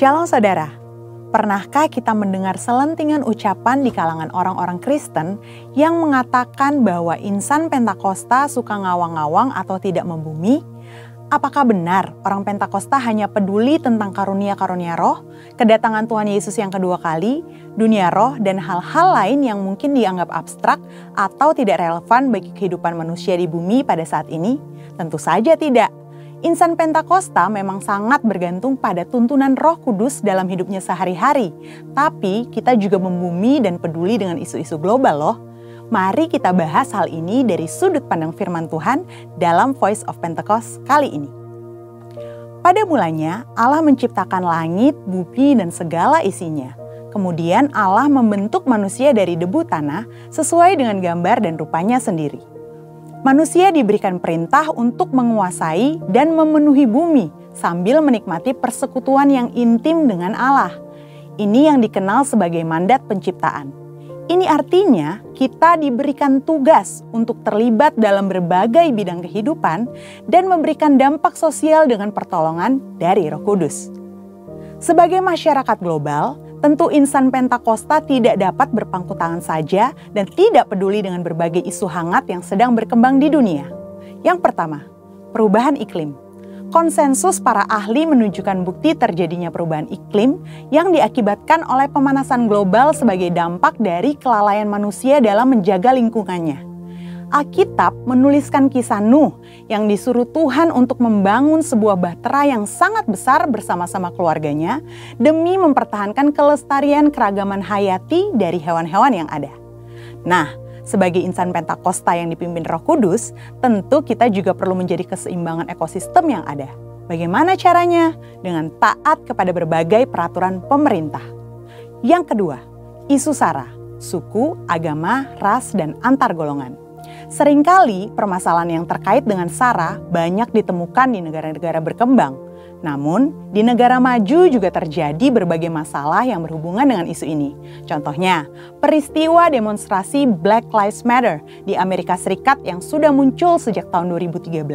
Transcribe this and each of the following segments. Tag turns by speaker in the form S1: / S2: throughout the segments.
S1: Shalom saudara, pernahkah kita mendengar selentingan ucapan di kalangan orang-orang Kristen yang mengatakan bahwa insan Pentakosta suka ngawang-ngawang atau tidak membumi? Apakah benar orang Pentakosta hanya peduli tentang karunia-karunia roh, kedatangan Tuhan Yesus yang kedua kali, dunia roh, dan hal-hal lain yang mungkin dianggap abstrak atau tidak relevan bagi kehidupan manusia di bumi pada saat ini? Tentu saja tidak. Insan Pentakosta memang sangat bergantung pada tuntunan Roh Kudus dalam hidupnya sehari-hari. Tapi kita juga membumi dan peduli dengan isu-isu global loh. Mari kita bahas hal ini dari sudut pandang firman Tuhan dalam Voice of Pentecost kali ini. Pada mulanya Allah menciptakan langit, bumi, dan segala isinya. Kemudian Allah membentuk manusia dari debu tanah sesuai dengan gambar dan rupanya sendiri. Manusia diberikan perintah untuk menguasai dan memenuhi bumi sambil menikmati persekutuan yang intim dengan Allah. Ini yang dikenal sebagai mandat penciptaan. Ini artinya kita diberikan tugas untuk terlibat dalam berbagai bidang kehidupan dan memberikan dampak sosial dengan pertolongan dari Roh Kudus. Sebagai masyarakat global, tentu insan Pentakosta tidak dapat berpangku tangan saja dan tidak peduli dengan berbagai isu hangat yang sedang berkembang di dunia. Yang pertama, perubahan iklim. Konsensus para ahli menunjukkan bukti terjadinya perubahan iklim yang diakibatkan oleh pemanasan global sebagai dampak dari kelalaian manusia dalam menjaga lingkungannya. Alkitab menuliskan kisah Nuh yang disuruh Tuhan untuk membangun sebuah bahtera yang sangat besar bersama-sama keluarganya demi mempertahankan kelestarian keragaman hayati dari hewan-hewan yang ada. Nah, sebagai insan Pentakosta yang dipimpin Roh Kudus, tentu kita juga perlu menjadi keseimbangan ekosistem yang ada. Bagaimana caranya? Dengan taat kepada berbagai peraturan pemerintah. Yang kedua, isu SARA, suku, agama, ras, dan antar golongan. Seringkali permasalahan yang terkait dengan SARA banyak ditemukan di negara-negara berkembang. Namun, di negara maju juga terjadi berbagai masalah yang berhubungan dengan isu ini. Contohnya, peristiwa demonstrasi Black Lives Matter di Amerika Serikat yang sudah muncul sejak tahun 2013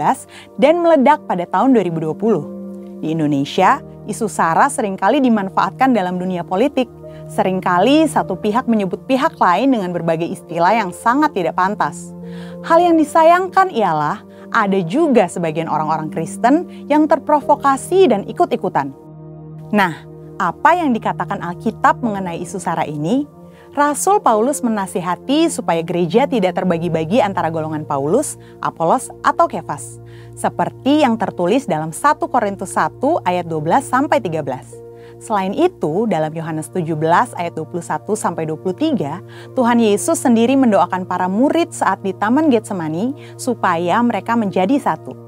S1: dan meledak pada tahun 2020. Di Indonesia, isu SARA seringkali dimanfaatkan dalam dunia politik. Seringkali satu pihak menyebut pihak lain dengan berbagai istilah yang sangat tidak pantas. Hal yang disayangkan ialah ada juga sebagian orang-orang Kristen yang terprovokasi dan ikut-ikutan. Nah, apa yang dikatakan Alkitab mengenai isu SARA ini? Rasul Paulus menasihati supaya gereja tidak terbagi-bagi antara golongan Paulus, Apolos, atau Kefas. Seperti yang tertulis dalam 1 Korintus 1 ayat 12-13. Selain itu, dalam Yohanes 17 ayat 21-23, Tuhan Yesus sendiri mendoakan para murid saat di Taman Getsemani supaya mereka menjadi satu.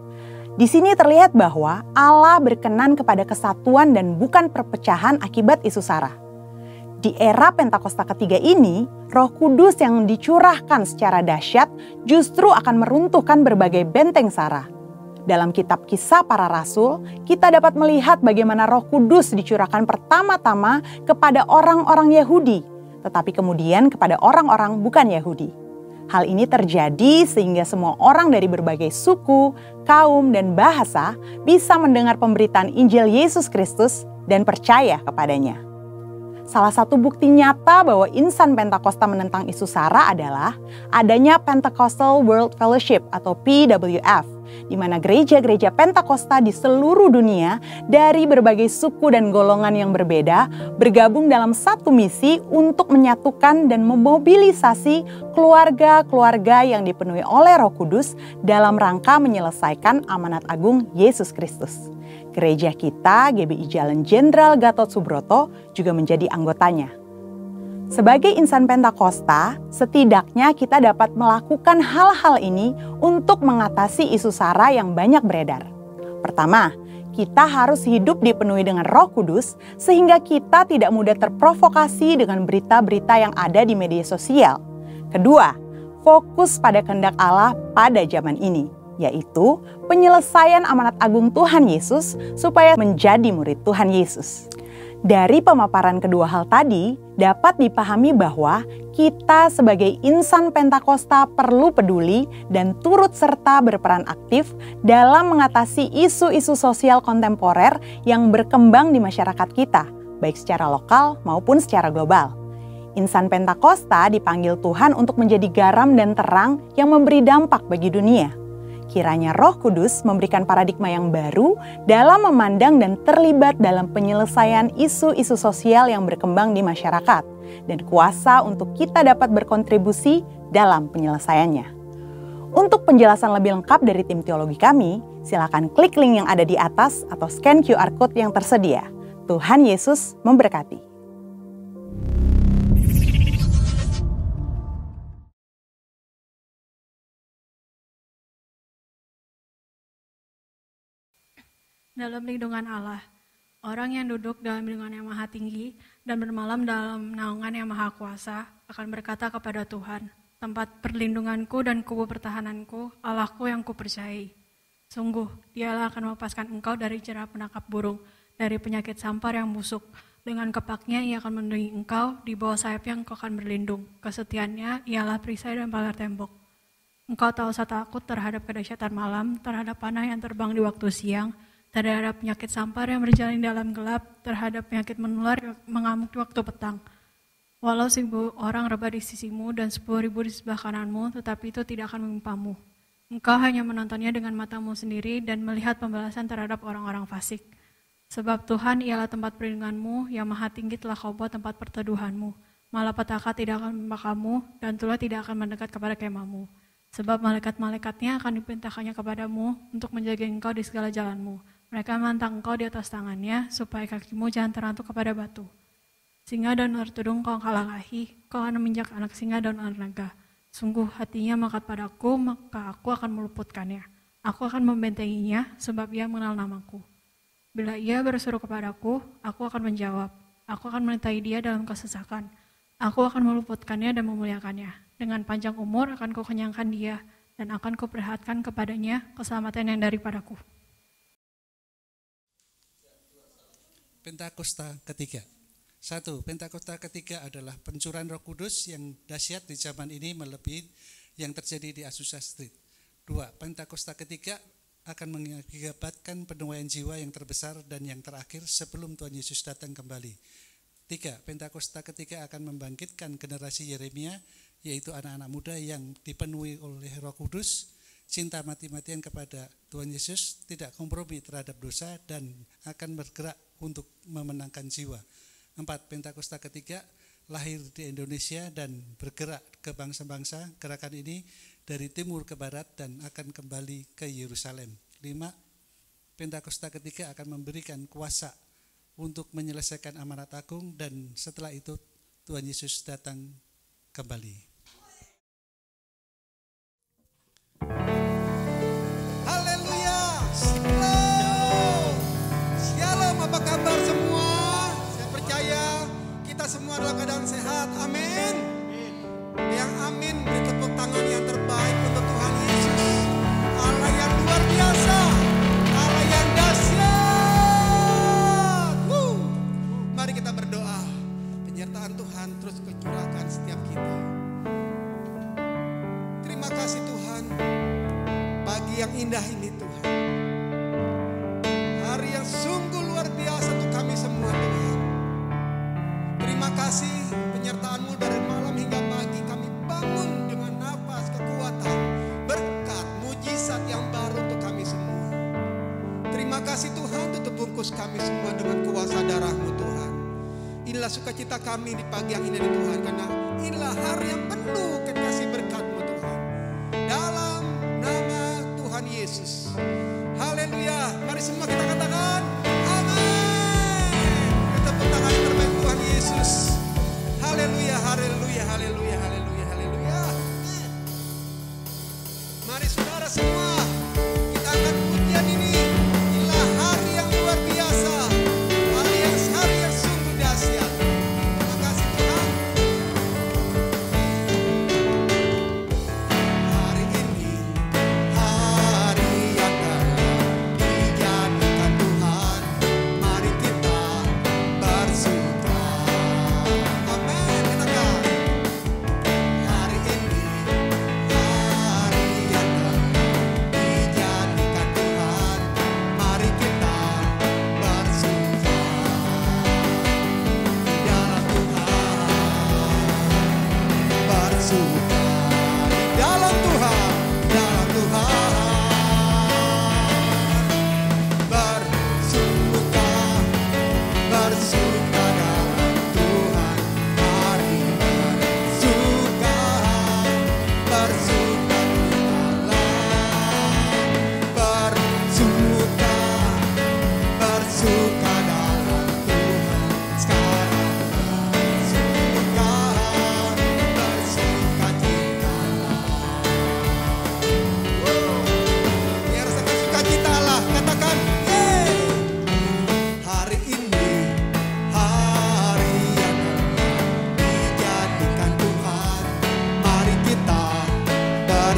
S1: Di sini terlihat bahwa Allah berkenan kepada kesatuan dan bukan perpecahan akibat isu SARA. Di era Pentakosta ketiga ini, Roh Kudus yang dicurahkan secara dahsyat justru akan meruntuhkan berbagai benteng SARA. Dalam kitab Kisah Para Rasul, kita dapat melihat bagaimana Roh Kudus dicurahkan pertama-tama kepada orang-orang Yahudi, tetapi kemudian kepada orang-orang bukan Yahudi. Hal ini terjadi sehingga semua orang dari berbagai suku, kaum, dan bahasa bisa mendengar pemberitaan Injil Yesus Kristus dan percaya kepadanya. Salah satu bukti nyata bahwa insan Pentakosta menentang isu SARA adalah adanya Pentecostal World Fellowship atau PWF, di mana gereja-gereja Pentakosta di seluruh dunia dari berbagai suku dan golongan yang berbeda bergabung dalam satu misi untuk menyatukan dan memobilisasi keluarga-keluarga yang dipenuhi oleh Roh Kudus dalam rangka menyelesaikan amanat agung Yesus Kristus. Gereja kita, GBI Jalan Jenderal Gatot Subroto, juga menjadi anggotanya. Sebagai insan Pentakosta, setidaknya kita dapat melakukan hal-hal ini untuk mengatasi isu SARA yang banyak beredar. Pertama, kita harus hidup dipenuhi dengan Roh Kudus sehingga kita tidak mudah terprovokasi dengan berita-berita yang ada di media sosial. Kedua, fokus pada kehendak Allah pada zaman ini, yaitu penyelesaian amanat agung Tuhan Yesus supaya menjadi murid Tuhan Yesus. Dari pemaparan kedua hal tadi, dapat dipahami bahwa kita sebagai insan Pentakosta perlu peduli dan turut serta berperan aktif dalam mengatasi isu-isu sosial kontemporer yang berkembang di masyarakat kita, baik secara lokal maupun secara global. Insan Pentakosta dipanggil Tuhan untuk menjadi garam dan terang yang memberi dampak bagi dunia. Kiranya Roh Kudus memberikan paradigma yang baru dalam memandang dan terlibat dalam penyelesaian isu-isu sosial yang berkembang di masyarakat, dan kuasa untuk kita dapat berkontribusi dalam penyelesaiannya. Untuk penjelasan lebih lengkap dari tim teologi kami, silakan klik link yang ada di atas atau scan QR Code yang tersedia. Tuhan Yesus memberkati.
S2: Dalam lindungan Allah, orang yang duduk dalam lindungan yang maha tinggi dan bermalam dalam naungan yang maha kuasa akan berkata kepada Tuhan, tempat perlindunganku dan kubu pertahananku, Allahku yang kupercayai. Sungguh, Dialah akan melepaskan engkau dari jerah penangkap burung, dari penyakit sampar yang busuk. Dengan kepaknya Ia akan melindungi engkau, di bawah sayapnya engkau akan berlindung. Kesetiaannya ialah perisai dan pagar tembok. Engkau tahu rasa takut terhadap kedahsyatan malam, terhadap panah yang terbang di waktu siang, terhadap penyakit sampar yang berjalan dalam gelap, terhadap penyakit menular yang mengamuk di waktu petang. Walau 1.000 orang rebah di sisimu dan 10.000 di sebelah kananmu, tetapi itu tidak akan menimpamu. Engkau hanya menontonnya dengan matamu sendiri dan melihat pembalasan terhadap orang-orang fasik. Sebab Tuhan ialah tempat perlindunganmu, yang maha tinggi telah kau buat tempat perteduhanmu. Malapetaka tidak akan menimpa kamu, dan tulah tidak akan mendekat kepada kemahmu. Sebab malaikat-malaikatnya akan dipintahkannya kepadamu untuk menjaga engkau di segala jalanmu. Mereka menantang engkau di atas tangannya, supaya kakimu jangan terantuk kepada batu. Singa dan ular tudung kau kalahkan, kau akan menginjak anak singa dan ular naga. Sungguh hatinya melekat padaku, maka aku akan meluputkannya. Aku akan membentenginya, sebab ia mengenal namaku. Bila ia berseru kepadaku, aku akan menjawab. Aku akan menyertai dia dalam kesesakan. Aku akan meluputkannya dan memuliakannya. Dengan panjang umur akan kukenyangkan dia, dan akan kuperlihatkan kepadanya keselamatan yang daripadaku.
S3: Pentakosta ketiga. 1. Pentakosta ketiga adalah pencurahan Roh Kudus yang dahsyat di zaman ini melebihi yang terjadi di Azusa Street. 2. Pentakosta ketiga akan mengakibatkan penuaian jiwa yang terbesar dan yang terakhir sebelum Tuhan Yesus datang kembali. 3. Pentakosta ketiga akan membangkitkan generasi Yeremia, yaitu anak-anak muda yang dipenuhi oleh Roh Kudus, cinta mati-matian kepada Tuhan Yesus, tidak kompromi terhadap dosa, dan akan bergerak untuk memenangkan jiwa. 4. Pentakosta ketiga lahir di Indonesia dan bergerak ke bangsa-bangsa. Gerakan ini dari timur ke barat dan akan kembali ke Yerusalem. 5. Pentakosta ketiga akan memberikan kuasa untuk menyelesaikan amanat agung, dan setelah itu Tuhan Yesus datang kembali.
S4: Apa kabar semua? Saya percaya kita semua dalam keadaan sehat. Amin. Yang amin, beri tepuk tangan yang terbaik untuk Tuhan Yesus. Allah yang luar biasa, Allah yang dahsyat. Mari kita berdoa. Penyertaan Tuhan terus curahkan setiap kita. Terima kasih Tuhan, pagi yang indah ini Tuhan. Hari yang sungguh luar biasa untuk kami semua Tuhan. Terima kasih penyertaan-Mu dari malam hingga pagi. Kami bangun dengan nafas kekuatan, berkat, mujizat yang baru untuk kami semua. Terima kasih Tuhan, tutup bungkus kami semua dengan kuasa darah-Mu Tuhan. Inilah sukacita kami di pagi yang indah Tuhan, karena inilah hari yang penuh kasih berkat-Mu Tuhan. Dalam nama Tuhan Yesus. Haleluya. Mari semua kita katakan amin. Tepuk tangan yang terbaik Tuhan Yesus. Haleluya, haleluya, haleluya, haleluya, haleluya. Mari saudara semua, kita akan pujian ini. Inilah hari yang luar biasa, hari yang sungguh dahsyat. Terima kasih Tuhan. Hari ini hari yang telah dijadikan Tuhan. Mari kita bersuka. Amin.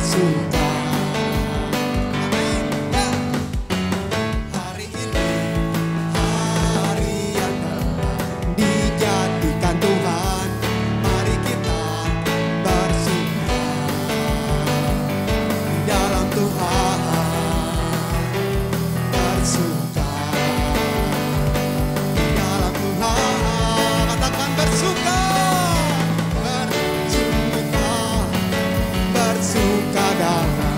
S4: bersuka. Amin. Ya. Hari ini hari yang telah dijadikan Tuhan, mari kita bersuka di dalam Tuhan. Bersuka di dalam Tuhan. Katakan bersuka, bersuka, bersuka dalam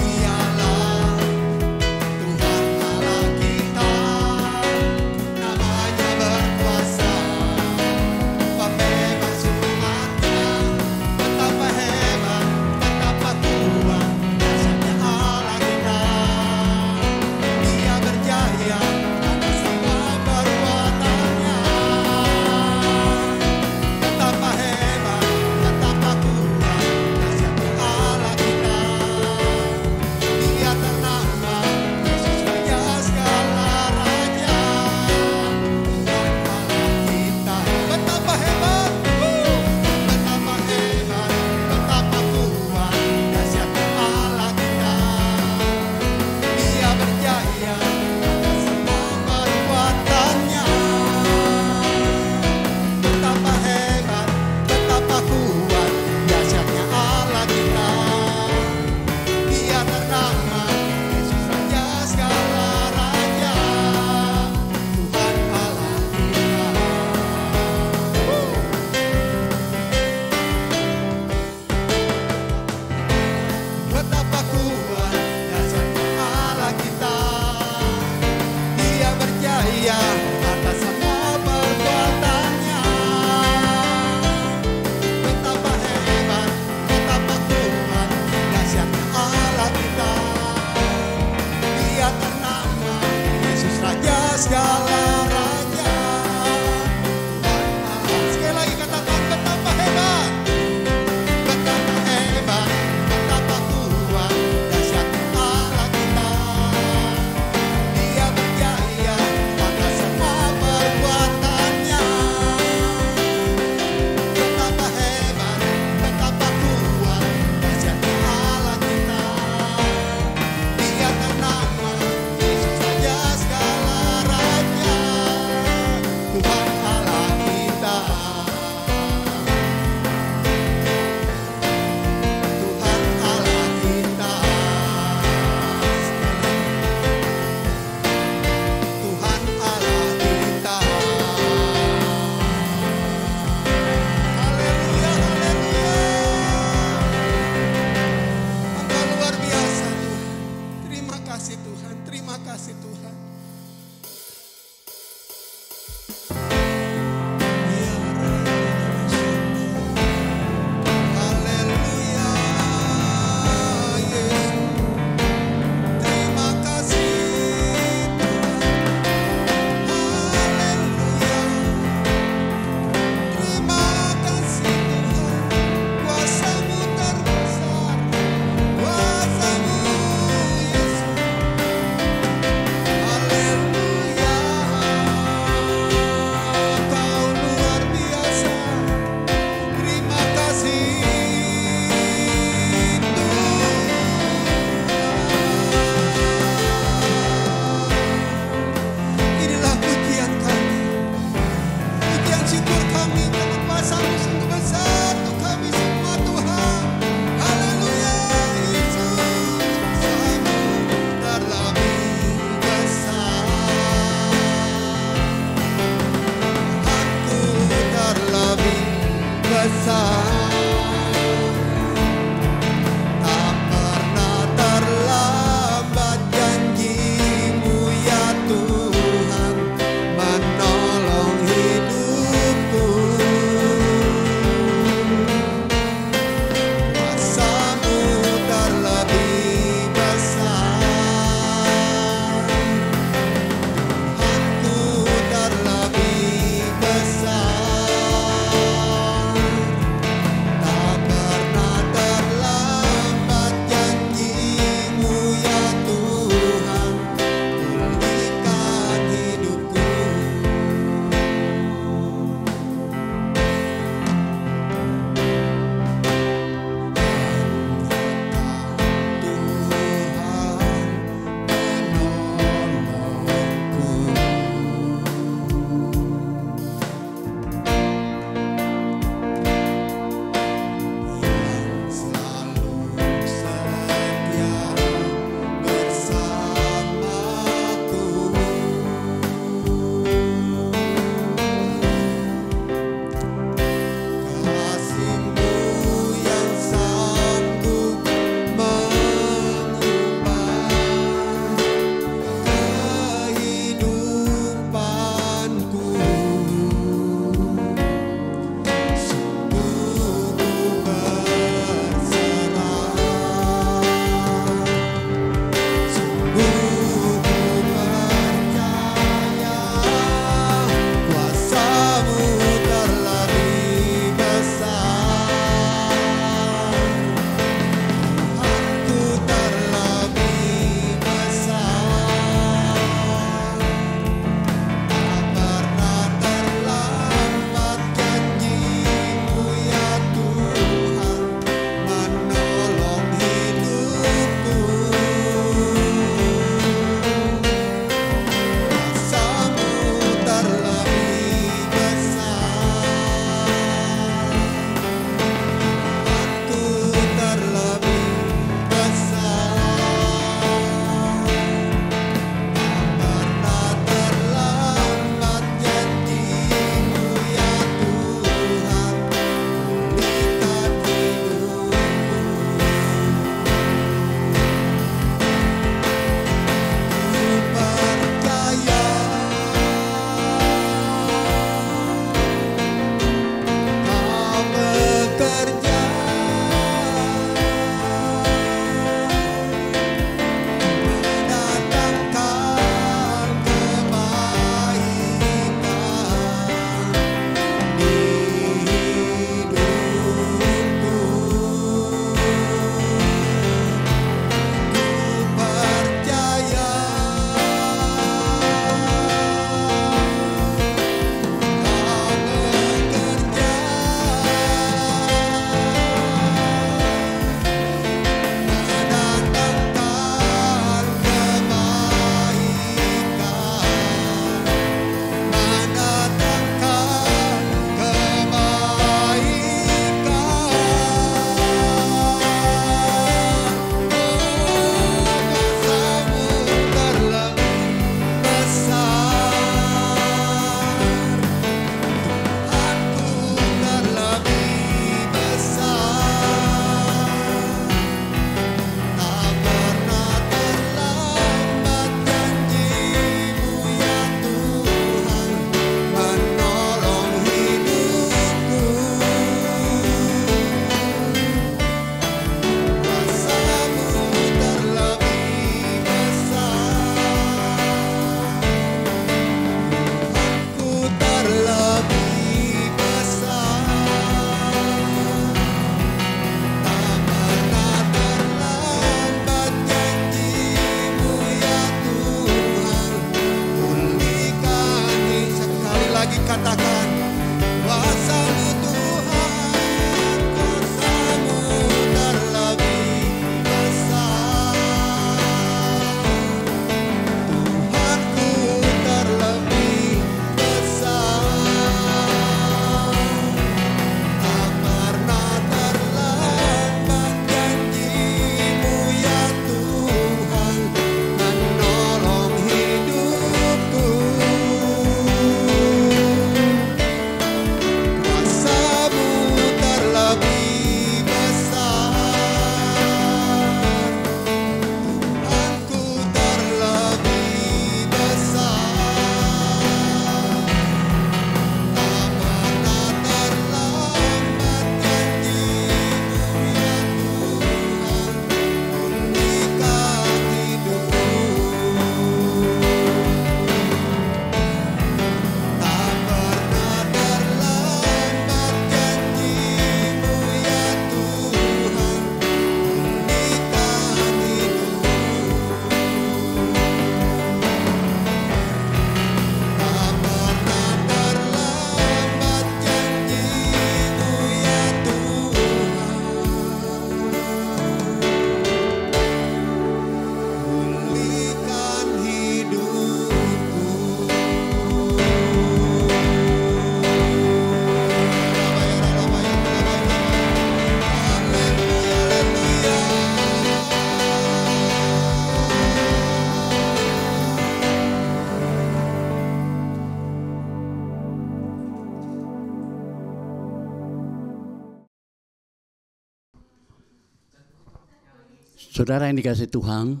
S5: Saudara yang dikasihi Tuhan,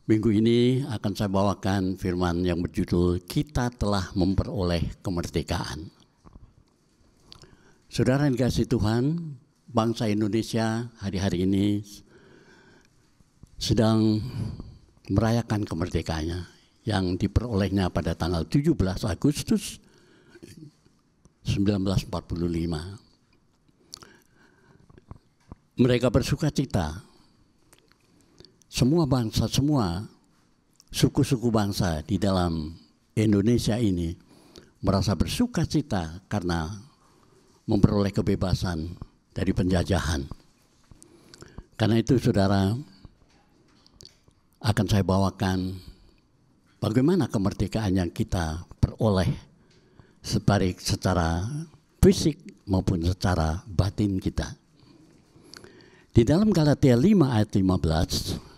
S5: minggu ini akan saya bawakan firman yang berjudul Kita Telah Memperoleh Kemerdekaan. Saudara yang dikasihi Tuhan, bangsa Indonesia hari-hari ini sedang merayakan kemerdekaannya yang diperolehnya pada tanggal 17 Agustus 1945. Mereka bersuka cita. Semua bangsa, semua suku-suku bangsa di dalam Indonesia ini merasa bersuka cita karena memperoleh kebebasan dari penjajahan. Karena itu saudara, akan saya bawakan bagaimana kemerdekaan yang kita peroleh baik secara fisik maupun secara batin kita. Di dalam Galatia 5 ayat 15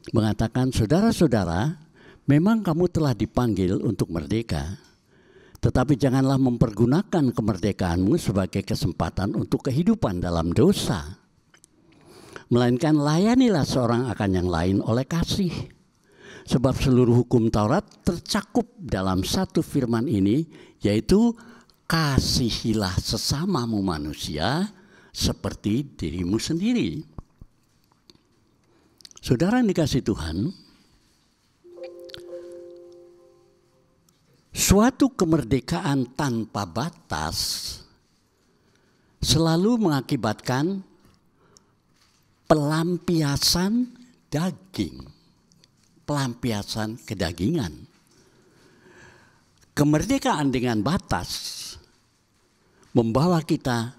S5: mengatakan, saudara-saudara, memang kamu telah dipanggil untuk merdeka, tetapi janganlah mempergunakan kemerdekaanmu sebagai kesempatan untuk kehidupan dalam dosa. Melainkan layanilah seorang akan yang lain oleh kasih. Sebab seluruh hukum Taurat tercakup dalam satu firman ini, yaitu kasihilah sesamamu manusia seperti dirimu sendiri. Saudara yang dikasihi Tuhan, suatu kemerdekaan tanpa batas selalu mengakibatkan pelampiasan daging, pelampiasan kedagingan. Kemerdekaan dengan batas membawa kita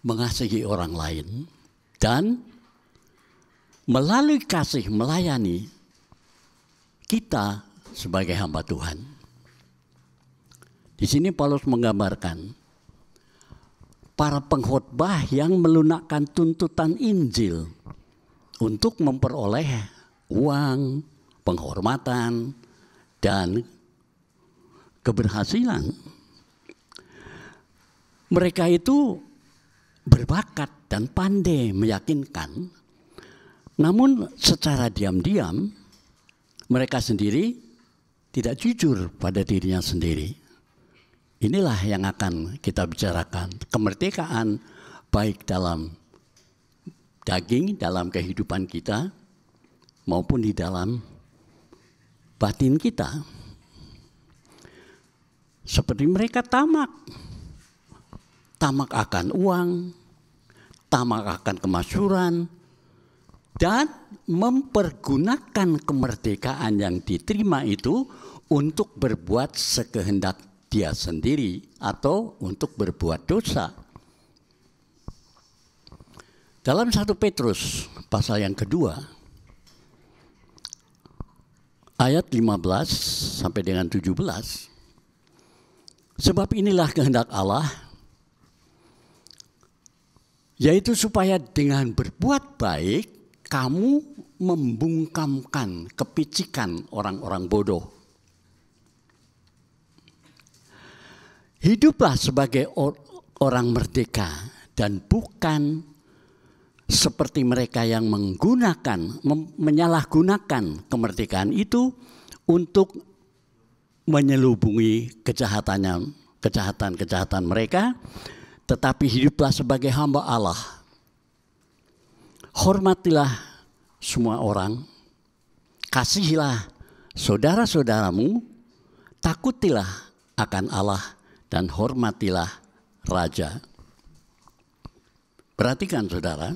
S5: mengasihi orang lain dan melalui kasih melayani kita sebagai hamba Tuhan. Di sini Paulus menggambarkan para pengkhotbah yang melunakkan tuntutan Injil untuk memperoleh uang, penghormatan, dan keberhasilan. Mereka itu berbakat dan pandai meyakinkan. Namun secara diam-diam mereka sendiri tidak jujur pada dirinya sendiri. Inilah yang akan kita bicarakan. Kemerdekaan baik dalam daging, dalam kehidupan kita, maupun di dalam batin kita. Seperti mereka tamak akan uang, tamak akan kemasyhuran, dan mempergunakan kemerdekaan yang diterima itu untuk berbuat sekehendak dia sendiri atau untuk berbuat dosa. Dalam 1 Petrus pasal yang kedua ayat 15 sampai dengan 17, sebab inilah kehendak Allah, yaitu supaya dengan berbuat baik kamu membungkamkan kepicikan orang-orang bodoh. Hiduplah sebagai orang merdeka dan bukan seperti mereka yang menyalahgunakan kemerdekaan itu untuk menyelubungi kejahatan mereka, tetapi hiduplah sebagai hamba Allah. Hormatilah semua orang, kasihilah saudara-saudaramu, takutilah akan Allah, dan hormatilah Raja. Perhatikan saudara,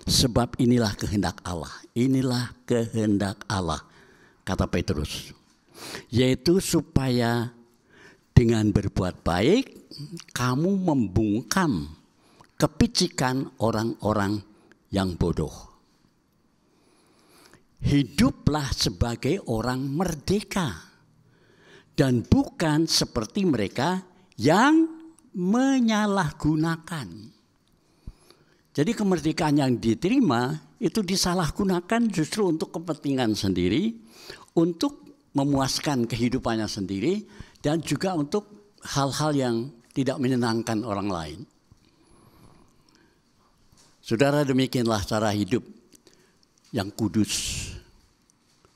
S5: sebab inilah kehendak Allah. Inilah kehendak Allah, kata Petrus. Yaitu supaya dengan berbuat baik, kamu membungkam kepicikan orang-orang yang bodoh. Hiduplah sebagai orang merdeka dan bukan seperti mereka yang menyalahgunakan. Jadi kemerdekaan yang diterima itu disalahgunakan justru untuk kepentingan sendiri, untuk memuaskan kehidupannya sendiri, dan juga untuk hal-hal yang tidak menyenangkan orang lain. Saudara, demikianlah cara hidup yang kudus,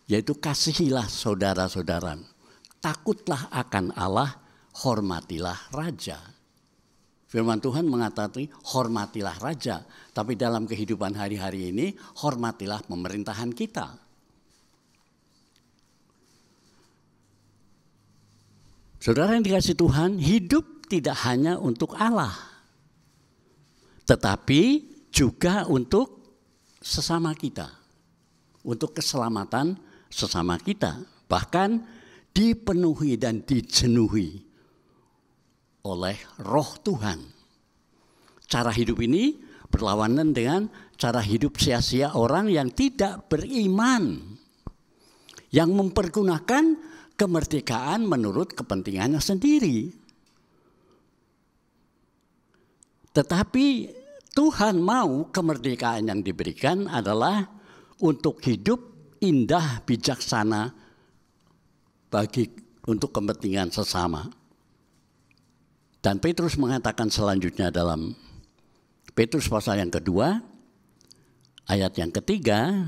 S5: yaitu kasihilah saudara-saudara, takutlah akan Allah, hormatilah raja. Firman Tuhan mengatakan hormatilah raja, tapi dalam kehidupan hari-hari ini hormatilah pemerintahan kita. Saudara yang dikasihi Tuhan, hidup tidak hanya untuk Allah, tetapi juga untuk sesama kita, untuk keselamatan sesama kita, bahkan dipenuhi dan dijenuhi oleh Roh Tuhan. Cara hidup ini berlawanan dengan cara hidup sia-sia orang yang tidak beriman, yang mempergunakan kemerdekaan menurut kepentingannya sendiri. Tetapi Tuhan mau kemerdekaan yang diberikan adalah untuk hidup indah, bijaksana untuk kepentingan sesama. Dan Petrus mengatakan selanjutnya dalam Petrus pasal yang kedua, ayat yang ketiga,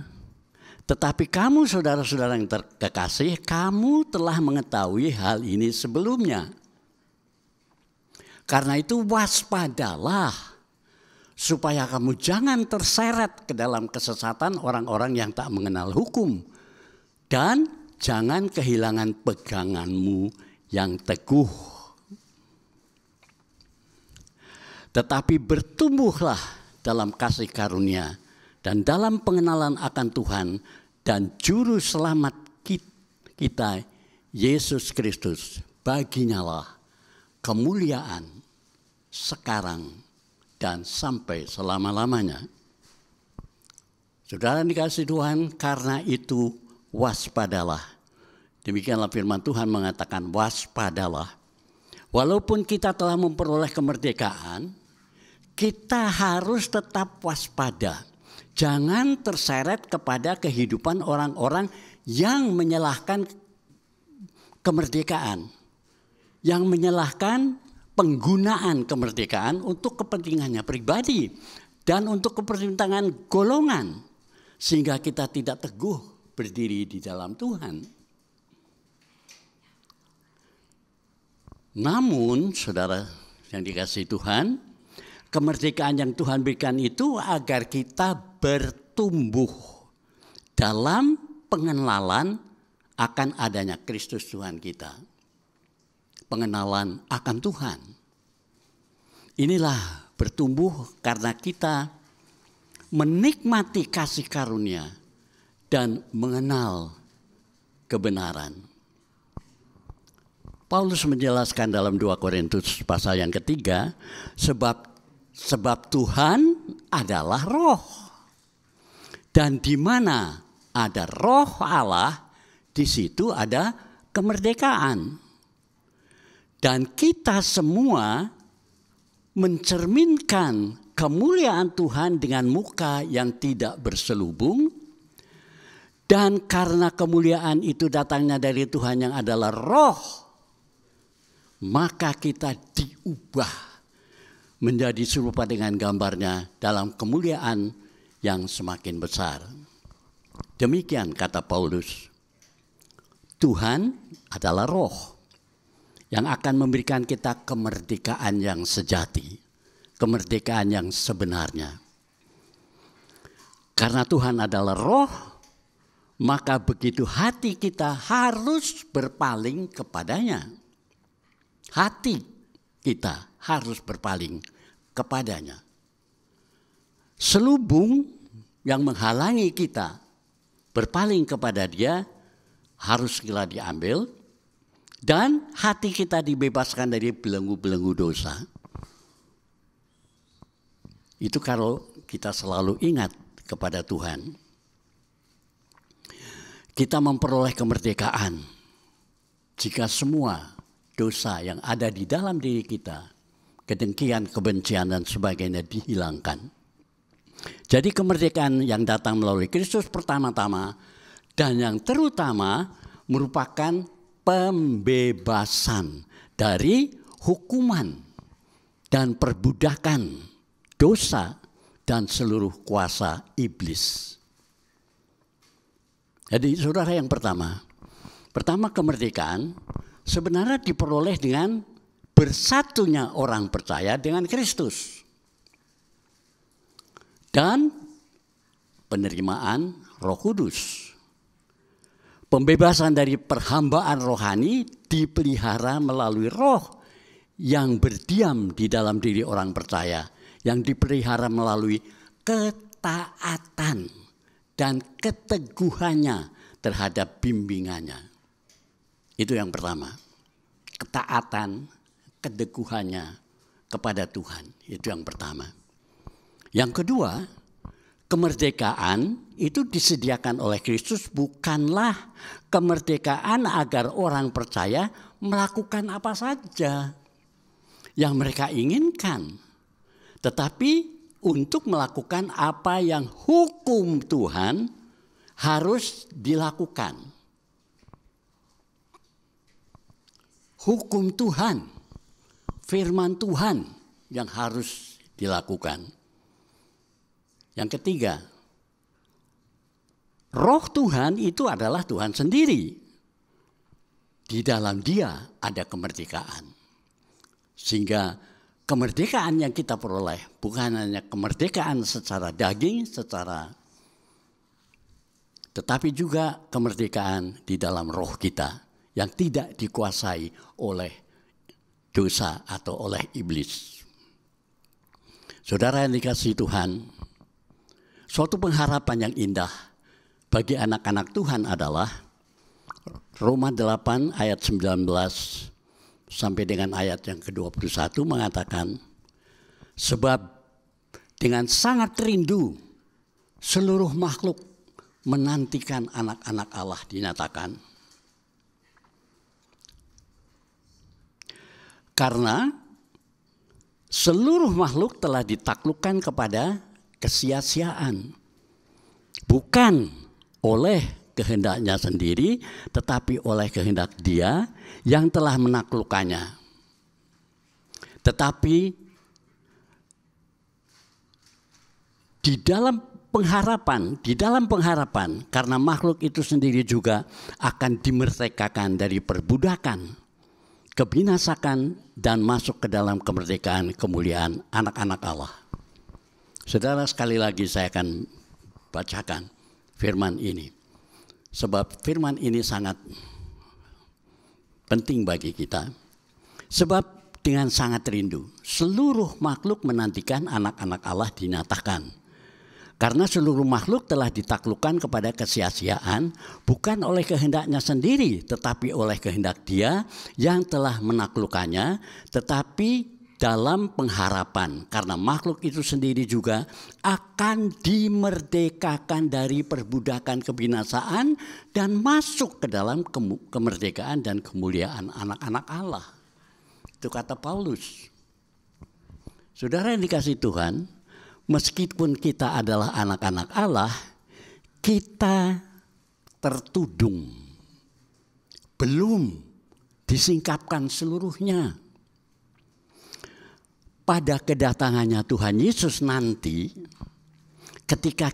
S5: tetapi kamu saudara-saudara yang terkasih, kamu telah mengetahui hal ini sebelumnya. Karena itu waspadalah, supaya kamu jangan terseret ke dalam kesesatan orang-orang yang tak mengenal hukum. Dan jangan kehilangan peganganmu yang teguh. Tetapi bertumbuhlah dalam kasih karunia dan dalam pengenalan akan Tuhan dan Juru Selamat kita, Yesus Kristus. Baginyalah kemuliaan sekarang dan sampai selama-lamanya. Saudara dikasihi Tuhan, karena itu waspadalah. Demikianlah firman Tuhan mengatakan waspadalah. Walaupun kita telah memperoleh kemerdekaan, kita harus tetap waspada. Jangan terseret kepada kehidupan orang-orang yang menyalahkan kemerdekaan, yang menyalahkan penggunaan kemerdekaan untuk kepentingannya pribadi dan untuk kepentingan golongan, sehingga kita tidak teguh berdiri di dalam Tuhan. Namun, saudara yang dikasihi Tuhan, kemerdekaan yang Tuhan berikan itu agar kita bertumbuh dalam pengenalan akan adanya Kristus Tuhan kita. Pengenalan akan Tuhan. Inilah bertumbuh karena kita menikmati kasih karunia dan mengenal kebenaran. Paulus menjelaskan dalam 2 Korintus pasal yang ketiga, sebab Tuhan adalah roh. Dan di mana ada roh Allah, di situ ada kemerdekaan. Dan kita semua mencerminkan kemuliaan Tuhan dengan muka yang tidak berselubung. Dan karena kemuliaan itu datangnya dari Tuhan yang adalah roh, maka kita diubah menjadi serupa dengan gambarnya dalam kemuliaan yang semakin besar. Demikian kata Paulus, Tuhan adalah roh yang akan memberikan kita kemerdekaan yang sejati, kemerdekaan yang sebenarnya. Karena Tuhan adalah roh, maka begitu hati kita harus berpaling kepadanya. Hati kita harus berpaling kepadanya. Selubung yang menghalangi kita berpaling kepada Dia harus segera diambil, dan hati kita dibebaskan dari belenggu-belenggu dosa. Itu kalau kita selalu ingat kepada Tuhan. Kita memperoleh kemerdekaan jika semua dosa yang ada di dalam diri kita, kedengkian, kebencian dan sebagainya dihilangkan. Jadi kemerdekaan yang datang melalui Kristus pertama-tama dan yang terutama merupakan pembebasan dari hukuman dan perbudakan dosa dan seluruh kuasa iblis. Jadi saudara, yang pertama kemerdekaan sebenarnya diperoleh dengan bersatunya orang percaya dengan Kristus. Dan penerimaan Roh Kudus. Pembebasan dari perhambaan rohani dipelihara melalui roh yang berdiam di dalam diri orang percaya, yang dipelihara melalui ketaatan dan keteguhannya terhadap bimbingannya. Itu yang pertama. Ketaatan, keteguhannya kepada Tuhan. Itu yang pertama. Yang kedua, kemerdekaan itu disediakan oleh Kristus bukanlah kemerdekaan agar orang percaya melakukan apa saja yang mereka inginkan, tetapi untuk melakukan apa yang hukum Tuhan harus dilakukan. Hukum Tuhan, firman Tuhan yang harus dilakukan. Yang ketiga, Roh Tuhan itu adalah Tuhan sendiri. Di dalam Dia ada kemerdekaan. Sehingga kemerdekaan yang kita peroleh bukan hanya kemerdekaan secara daging, tetapi juga kemerdekaan di dalam roh kita yang tidak dikuasai oleh dosa atau oleh iblis. Saudara yang dikasihi Tuhan, suatu pengharapan yang indah bagi anak-anak Tuhan adalah Roma 8 ayat 19 sampai dengan ayat yang ke-21 mengatakan, sebab dengan sangat rindu seluruh makhluk menantikan anak-anak Allah dinyatakan. Karena seluruh makhluk telah ditaklukkan kepada kesia-siaan, bukan oleh kehendaknya sendiri, tetapi oleh kehendak Dia yang telah menaklukkannya. Tetapi di dalam pengharapan, karena makhluk itu sendiri juga akan dimerdekakan dari perbudakan, kebinasakan, dan masuk ke dalam kemerdekaan kemuliaan anak-anak Allah. Saudara, sekali lagi saya akan bacakan firman ini. Sebab firman ini sangat penting bagi kita. Sebab dengan sangat rindu seluruh makhluk menantikan anak-anak Allah dinyatakan. Karena seluruh makhluk telah ditaklukkan kepada kesia-siaan, bukan oleh kehendaknya sendiri, tetapi oleh kehendak Dia yang telah menaklukkannya, tetapi dalam pengharapan, karena makhluk itu sendiri juga akan dimerdekakan dari perbudakan kebinasaan dan masuk ke dalam kemerdekaan dan kemuliaan anak-anak Allah. Itu kata Paulus. Saudara yang dikasihi Tuhan, meskipun kita adalah anak-anak Allah, kita tertudung, belum disingkapkan seluruhnya. Pada kedatangannya Tuhan Yesus nanti, ketika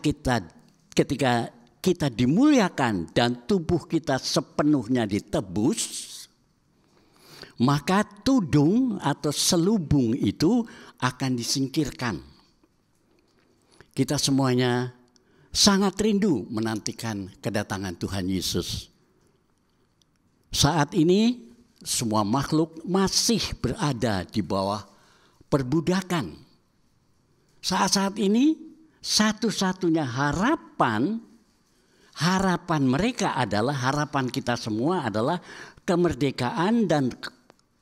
S5: kita dimuliakan dan tubuh kita sepenuhnya ditebus, maka tudung atau selubung itu akan disingkirkan. Kita semuanya sangat rindu menantikan kedatangan Tuhan Yesus. Saat ini semua makhluk masih berada di bawah perbudakan. Saat-saat ini satu-satunya harapan mereka adalah, harapan kita semua adalah kemerdekaan dan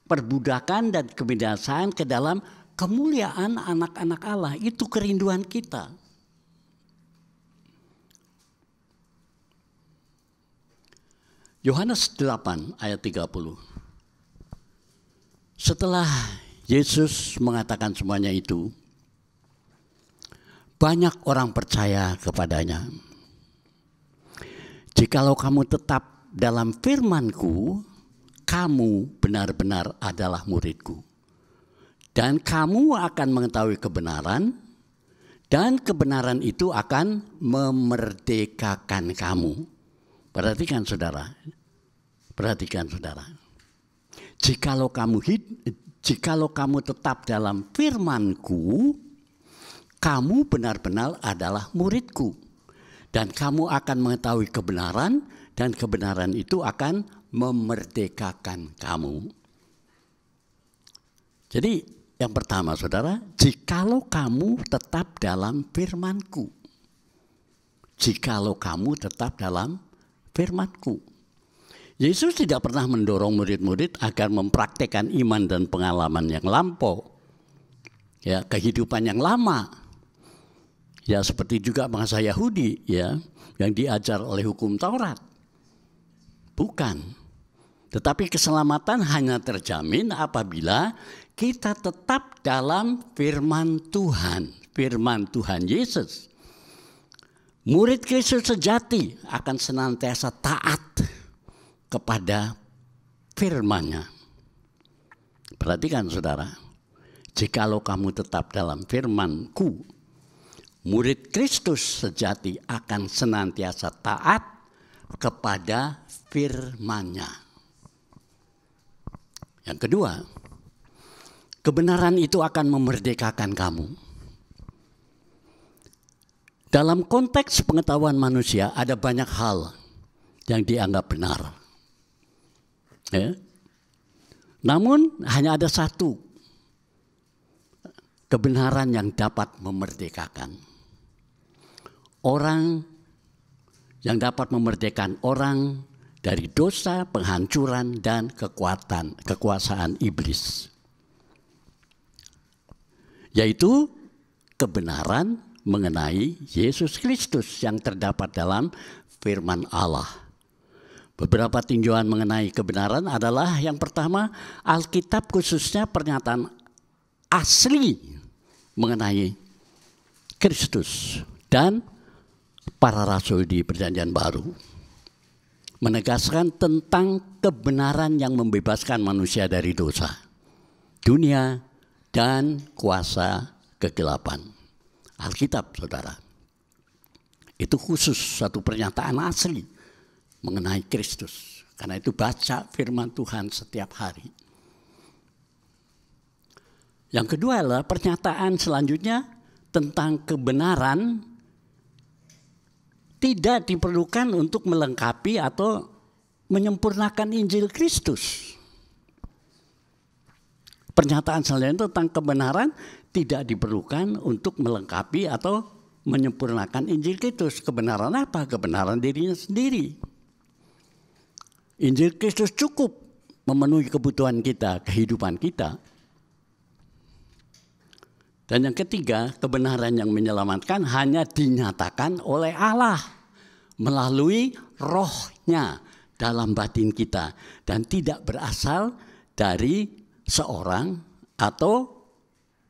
S5: perbudakan dan kebinasaan ke dalam kemuliaan anak-anak Allah. Itu kerinduan kita. Yohanes 8 ayat 30. Setelah Yesus mengatakan semuanya itu, banyak orang percaya kepadanya. Jikalau kamu tetap dalam firman-Ku, kamu benar-benar adalah murid-Ku. Dan kamu akan mengetahui kebenaran, Dan kebenaran itu akan memerdekakan kamu. Perhatikan saudara. Jikalau kamu tetap dalam firman-Ku, kamu benar-benar adalah murid-Ku. Dan kamu akan mengetahui kebenaran, dan kebenaran itu akan memerdekakan kamu. Jadi yang pertama saudara, jikalau kamu tetap dalam firman-Ku. Jikalau kamu tetap dalam firman-Ku. Yesus tidak pernah mendorong murid-murid agar mempraktekkan iman dan pengalaman yang lampau. Ya, kehidupan yang lama. Ya, seperti juga bangsa Yahudi ya, yang diajar oleh hukum Taurat. Bukan. Tetapi keselamatan hanya terjamin apabila kita tetap dalam firman Tuhan Yesus. Murid Kristus sejati akan senantiasa taat kepada firman-Nya. Perhatikan saudara, jikalau kamu tetap dalam firman-Ku, murid Kristus sejati akan senantiasa taat kepada firman-Nya. Yang kedua, kebenaran itu akan memerdekakan kamu. Dalam konteks pengetahuan manusia ada banyak hal yang dianggap benar. Ya. Namun hanya ada satu kebenaran yang dapat memerdekakan. Orang yang dapat memerdekakan orang dari dosa, penghancuran, dan kekuasaan iblis. Yaitu kebenaran mengenai Yesus Kristus yang terdapat dalam firman Allah. Beberapa tinjauan mengenai kebenaran adalah yang pertama, Alkitab khususnya pernyataan asli mengenai Kristus dan para rasul di Perjanjian Baru. Menegaskan tentang kebenaran yang membebaskan manusia dari dosa, dunia, dan kuasa kegelapan. Alkitab, saudara. Itu khusus satu pernyataan asli mengenai Kristus. Karena itu baca firman Tuhan setiap hari. Yang kedua adalah pernyataan selanjutnya tentang kebenaran tidak diperlukan untuk melengkapi atau menyempurnakan Injil Kristus. Pernyataan selanjutnya tentang kebenaran tidak diperlukan untuk melengkapi atau menyempurnakan Injil Kristus. Kebenaran apa? Kebenaran dirinya sendiri. Injil Kristus cukup memenuhi kebutuhan kita, kehidupan kita. Dan yang ketiga, kebenaran yang menyelamatkan hanya dinyatakan oleh Allah melalui Roh-Nya dalam batin kita dan tidak berasal dari seorang atau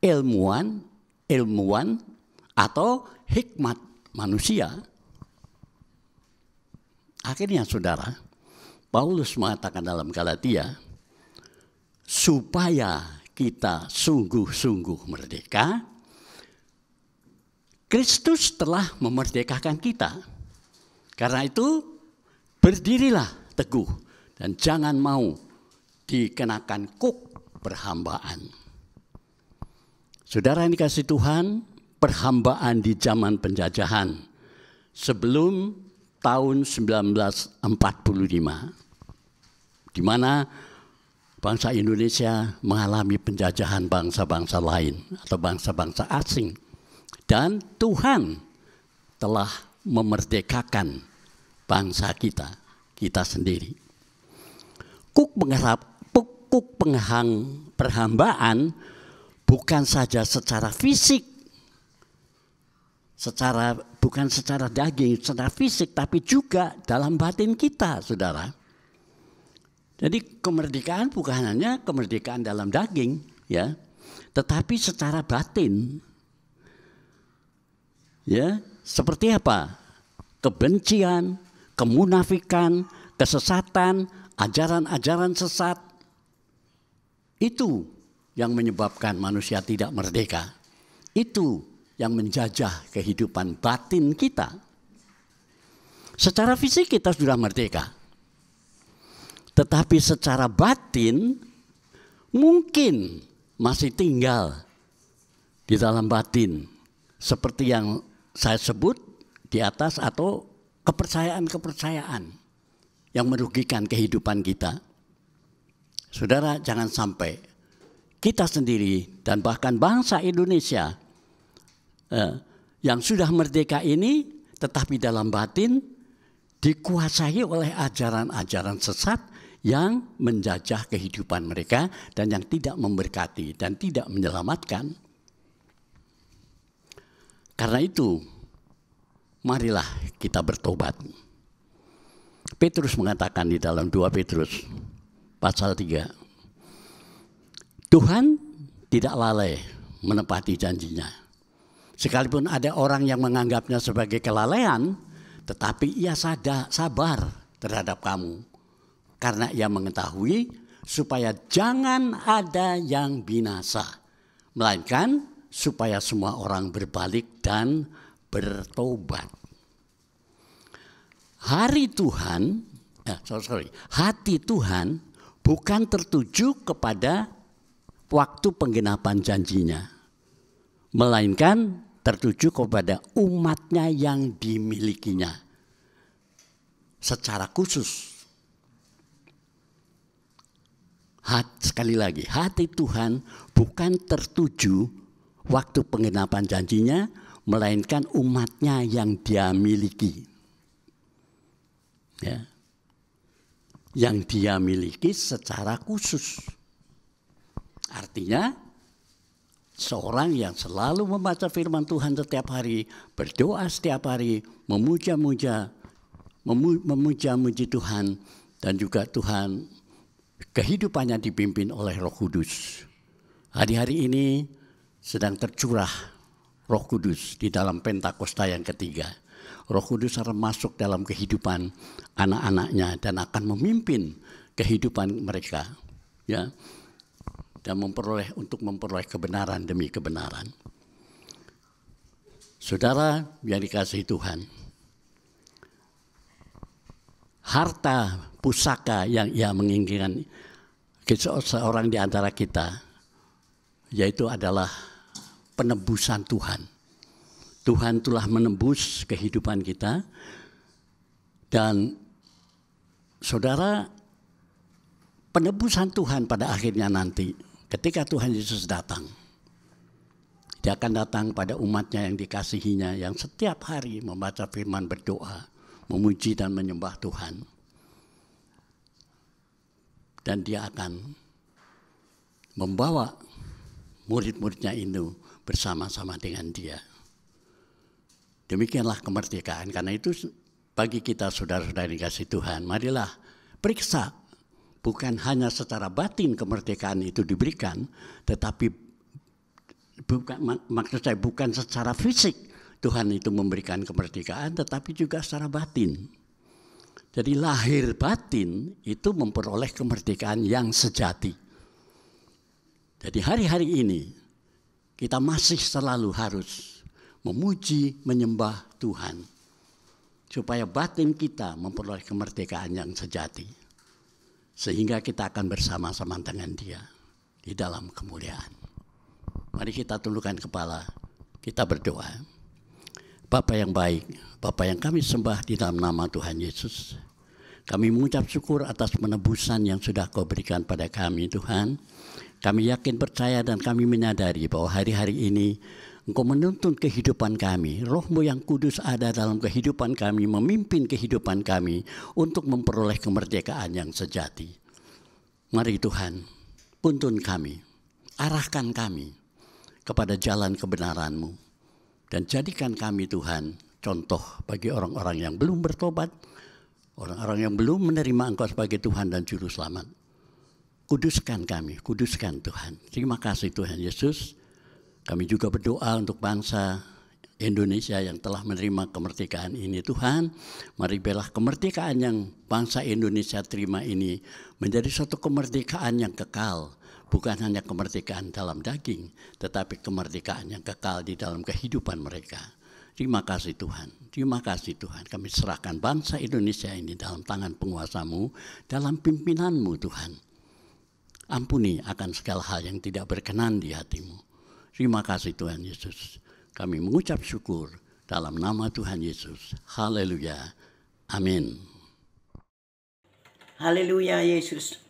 S5: ilmuwan atau hikmat manusia. Akhirnya saudara, Paulus mengatakan dalam Galatia, supaya kita sungguh-sungguh merdeka, Kristus telah memerdekakan kita. Karena itu berdirilah teguh dan jangan mau dikenakan kuk perhambaan. Saudara yang dikasihi Tuhan, perhambaan di zaman penjajahan sebelum tahun 1945, di mana bangsa Indonesia mengalami penjajahan bangsa-bangsa lain atau bangsa-bangsa asing. Dan Tuhan telah memerdekakan bangsa kita sendiri. Perhambaan bukan saja secara fisik, bukan secara daging, secara fisik, tapi juga dalam batin kita, saudara. Jadi kemerdekaan bukan hanya kemerdekaan dalam daging, ya, tetapi secara batin. Ya, seperti apa? Kebencian, kemunafikan, kesesatan, ajaran-ajaran sesat. Itu yang menyebabkan manusia tidak merdeka. Itu yang menjajah kehidupan batin kita. Secara fisik kita sudah merdeka. Tetapi secara batin mungkin masih tinggal di dalam batin. Seperti yang saya sebut di atas, atau kepercayaan-kepercayaan yang merugikan kehidupan kita. Saudara, jangan sampai kita sendiri dan bahkan bangsa Indonesia yang sudah merdeka ini tetapi dalam batin dikuasai oleh ajaran-ajaran sesat yang menjajah kehidupan mereka dan yang tidak memberkati dan tidak menyelamatkan. Karena itu, marilah kita bertobat. Petrus mengatakan di dalam 2 Petrus pasal 3, Tuhan tidak lalai menepati janjinya. Sekalipun ada orang yang menganggapnya sebagai kelalaian, tetapi ia sabar terhadap kamu. Karena ia mengetahui supaya jangan ada yang binasa, melainkan supaya semua orang berbalik dan bertobat. Hati Tuhan bukan tertuju kepada waktu penggenapan janjinya, melainkan tertuju kepada umatnya yang dimilikinya secara khusus. Sekali lagi, hati Tuhan bukan tertuju waktu penggenapan janjinya, melainkan umatnya yang dia miliki. Ya. Yang dia miliki secara khusus. Artinya, seorang yang selalu membaca firman Tuhan setiap hari, berdoa setiap hari, memuja-muji Tuhan, dan juga Tuhan kehidupannya dipimpin oleh Roh Kudus. Hari-hari ini sedang tercurah Roh Kudus di dalam Pentakosta yang ketiga. Roh Kudus akan masuk dalam kehidupan anak-anaknya dan akan memimpin kehidupan mereka, ya, dan untuk memperoleh kebenaran demi kebenaran. Saudara yang dikasihi Tuhan, harta pusaka yang ia menginginkan seorang di antara kita, yaitu adalah penebusan Tuhan. Tuhan telah menebus kehidupan kita, dan saudara, penebusan Tuhan pada akhirnya nanti, ketika Tuhan Yesus datang, dia akan datang pada umatnya yang dikasihinya, yang setiap hari membaca firman, berdoa, memuji dan menyembah Tuhan. Dan dia akan membawa murid-muridnya itu bersama-sama dengan dia. Demikianlah kemerdekaan. Karena itu bagi kita saudara-saudara dikasihi Tuhan, marilah periksa, bukan hanya secara batin kemerdekaan itu diberikan, tetapi maksud saya bukan secara fisik Tuhan itu memberikan kemerdekaan, tetapi juga secara batin. Jadi lahir batin itu memperoleh kemerdekaan yang sejati. Jadi hari-hari ini kita masih selalu harus memuji, menyembah Tuhan, supaya batin kita memperoleh kemerdekaan yang sejati, sehingga kita akan bersama-sama dengan Dia di dalam kemuliaan. Mari kita tundukkan kepala, kita berdoa. Bapa yang baik, Bapa yang kami sembah di dalam nama Tuhan Yesus, kami mengucap syukur atas penebusan yang sudah Kau berikan pada kami, Tuhan. Kami yakin, percaya, dan kami menyadari bahwa hari-hari ini Engkau menuntun kehidupan kami. Roh-Mu yang kudus ada dalam kehidupan kami, memimpin kehidupan kami untuk memperoleh kemerdekaan yang sejati. Mari Tuhan, tuntun kami, arahkan kami kepada jalan kebenaran-Mu, dan jadikan kami Tuhan contoh bagi orang-orang yang belum bertobat, orang-orang yang belum menerima Engkau sebagai Tuhan dan Juru Selamat. Kuduskan kami, kuduskan Tuhan. Terima kasih Tuhan Yesus. Kami juga berdoa untuk bangsa Indonesia yang telah menerima kemerdekaan ini. Tuhan, mari biarlah kemerdekaan yang bangsa Indonesia terima ini menjadi suatu kemerdekaan yang kekal. Bukan hanya kemerdekaan dalam daging, tetapi kemerdekaan yang kekal di dalam kehidupan mereka. Terima kasih Tuhan, terima kasih Tuhan. Kami serahkan bangsa Indonesia ini dalam tangan penguasa-Mu, dalam pimpinan-Mu Tuhan. Ampuni akan segala hal yang tidak berkenan di hati-Mu. Terima kasih Tuhan Yesus. Kami mengucap syukur dalam nama Tuhan Yesus. Haleluya. Amin.
S6: Haleluya Yesus.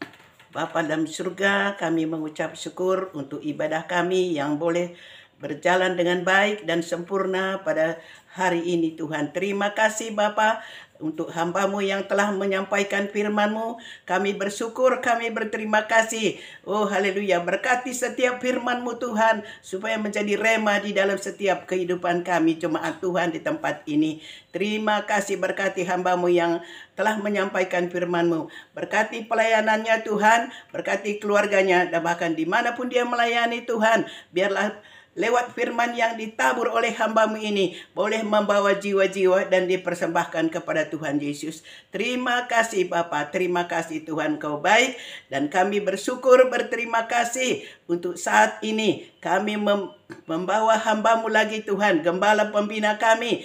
S6: Bapa dalam surga, kami mengucap syukur untuk ibadah kami yang boleh berjalan dengan baik dan sempurna pada hari ini Tuhan. Terima kasih Bapa untuk hamba-Mu yang telah menyampaikan firman-Mu. Kami bersyukur, kami berterima kasih. Oh haleluya, berkati setiap firman-Mu Tuhan, supaya menjadi rema di dalam setiap kehidupan kami jemaat Tuhan di tempat ini. Terima kasih, berkati hamba-Mu yang telah menyampaikan firman-Mu. Berkati pelayanannya Tuhan, berkati keluarganya, dan bahkan dimanapun dia melayani Tuhan, biarlah lewat firman yang ditabur oleh hamba-Mu ini boleh membawa jiwa-jiwa dan dipersembahkan kepada Tuhan Yesus. Terima kasih Bapa, terima kasih Tuhan, Kau baik, dan kami bersyukur, berterima kasih untuk saat ini kami membawa hamba-Mu lagi Tuhan, gembala pembina kami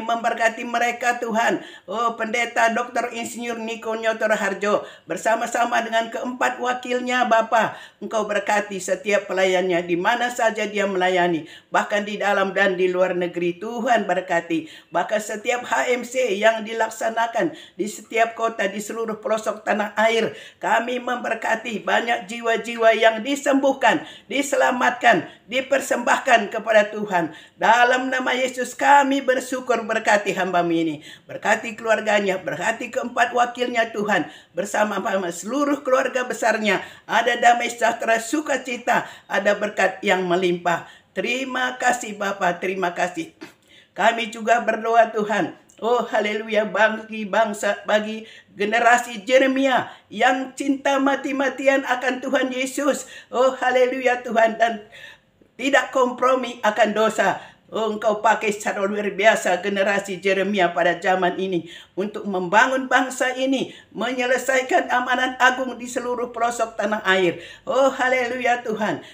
S6: memberkati mereka Tuhan. Oh pendeta Dr. Insinyur Niko Nyotor Harjo bersama-sama dengan keempat wakilnya Bapa, Engkau berkati setiap pelayannya di mana saja dia melayani, bahkan di dalam dan di luar negeri. Tuhan berkati, bahkan setiap HMC yang dilaksanakan di setiap kota di seluruh pelosok tanah air, kami memberkati banyak jiwa-jiwa yang disembuhkan, diselamatkan, dipersembahkan kepada Tuhan. Dalam nama Yesus kami bersyukur, berkati hamba-Mu ini, berkati keluarganya, berkati keempat wakilnya Tuhan, bersama seluruh keluarga besarnya, ada damai sejahtera, sukacita, ada berkat yang melimpah. Terima kasih Bapa, terima kasih. Kami juga berdoa Tuhan, oh haleluya, bagi bangsa, bagi generasi Yeremia yang cinta mati-matian akan Tuhan Yesus. Oh haleluya Tuhan, dan tidak kompromi akan dosa. Oh, Engkau pakai secara luar biasa generasi Yeremia pada zaman ini untuk membangun bangsa ini, menyelesaikan amanat agung di seluruh pelosok tanah air. Oh haleluya Tuhan,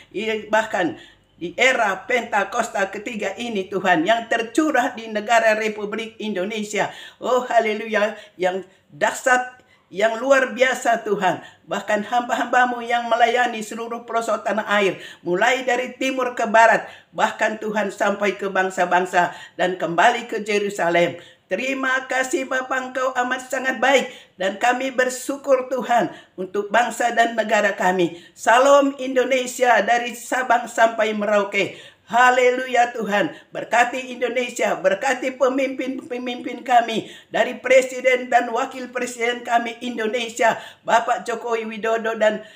S6: bahkan di era Pentakosta ketiga ini Tuhan, yang tercurah di negara Republik Indonesia. Oh haleluya, yang dahsyat, yang luar biasa Tuhan. Bahkan hamba-hamba-Mu yang melayani seluruh pelosok tanah air, mulai dari timur ke barat, bahkan Tuhan sampai ke bangsa-bangsa dan kembali ke Yerusalem. Terima kasih Bapa, Engkau amat sangat baik, dan kami bersyukur Tuhan untuk bangsa dan negara kami. Salam Indonesia dari Sabang sampai Merauke. Haleluya Tuhan, berkati Indonesia, berkati pemimpin-pemimpin kami, dari Presiden dan Wakil Presiden kami Indonesia, Bapak Jokowi Widodo dan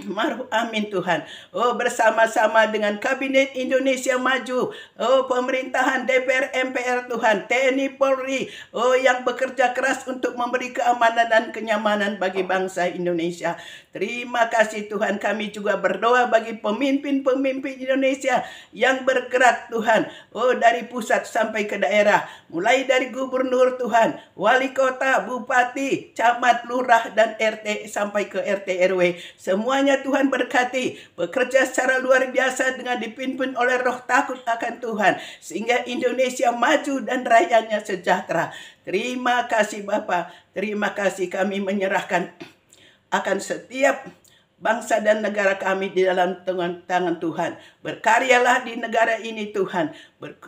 S6: Maruf Amin Tuhan. Oh bersama-sama dengan Kabinet Indonesia Maju, oh pemerintahan DPR MPR Tuhan, TNI Polri, oh yang bekerja keras untuk memberi keamanan dan kenyamanan bagi bangsa Indonesia. Terima kasih Tuhan. Kami juga berdoa bagi pemimpin-pemimpin Indonesia yang bergerak Tuhan, oh dari pusat sampai ke daerah, mulai dari gubernur Tuhan, wali kota, bupati, camat, lurah, dan RT sampai ke RT RW. Semuanya Tuhan berkati, bekerja secara luar biasa dengan dipimpin oleh roh takut akan Tuhan, sehingga Indonesia maju dan rakyatnya sejahtera. Terima kasih Bapa, terima kasih. Kami menyerahkan akan setiap bangsa dan negara kami di dalam tangan Tuhan. Berkaryalah di negara ini Tuhan.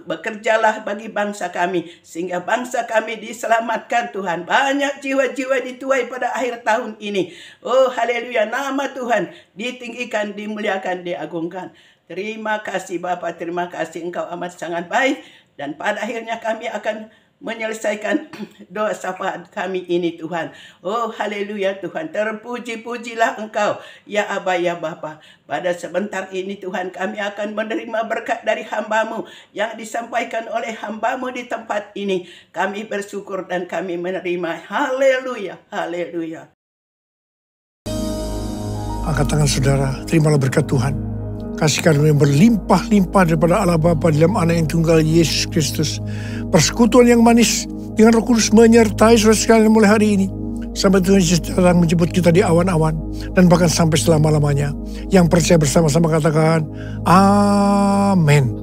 S6: Bekerjalah bagi bangsa kami, sehingga bangsa kami diselamatkan Tuhan. Banyak jiwa-jiwa dituai pada akhir tahun ini. Oh haleluya, nama Tuhan ditinggikan, dimuliakan, diagungkan. Terima kasih Bapa, terima kasih. Engkau amat sangat baik, dan pada akhirnya kami akan menyelesaikan doa syafaat kami ini Tuhan. Oh haleluya Tuhan, terpuji-pujilah Engkau ya Aba ya Bapa. Pada sebentar ini Tuhan, kami akan menerima berkat dari hamba-Mu yang disampaikan oleh hamba-Mu di tempat ini. Kami bersyukur dan kami menerima. Haleluya, haleluya.
S7: Angkat tangan saudara, terimalah berkat Tuhan. kasih karunia berlimpah-limpah daripada Allah Bapa dalam Anak yang tunggal Yesus Kristus. Persekutuan yang manis dengan Roh Kudus menyertai saudara sekalian mulai hari ini. Sampai Tuhan Yesus datang menjemput kita di awan-awan. Dan bahkan sampai selama-lamanya. Yang percaya bersama-sama katakan, Amin.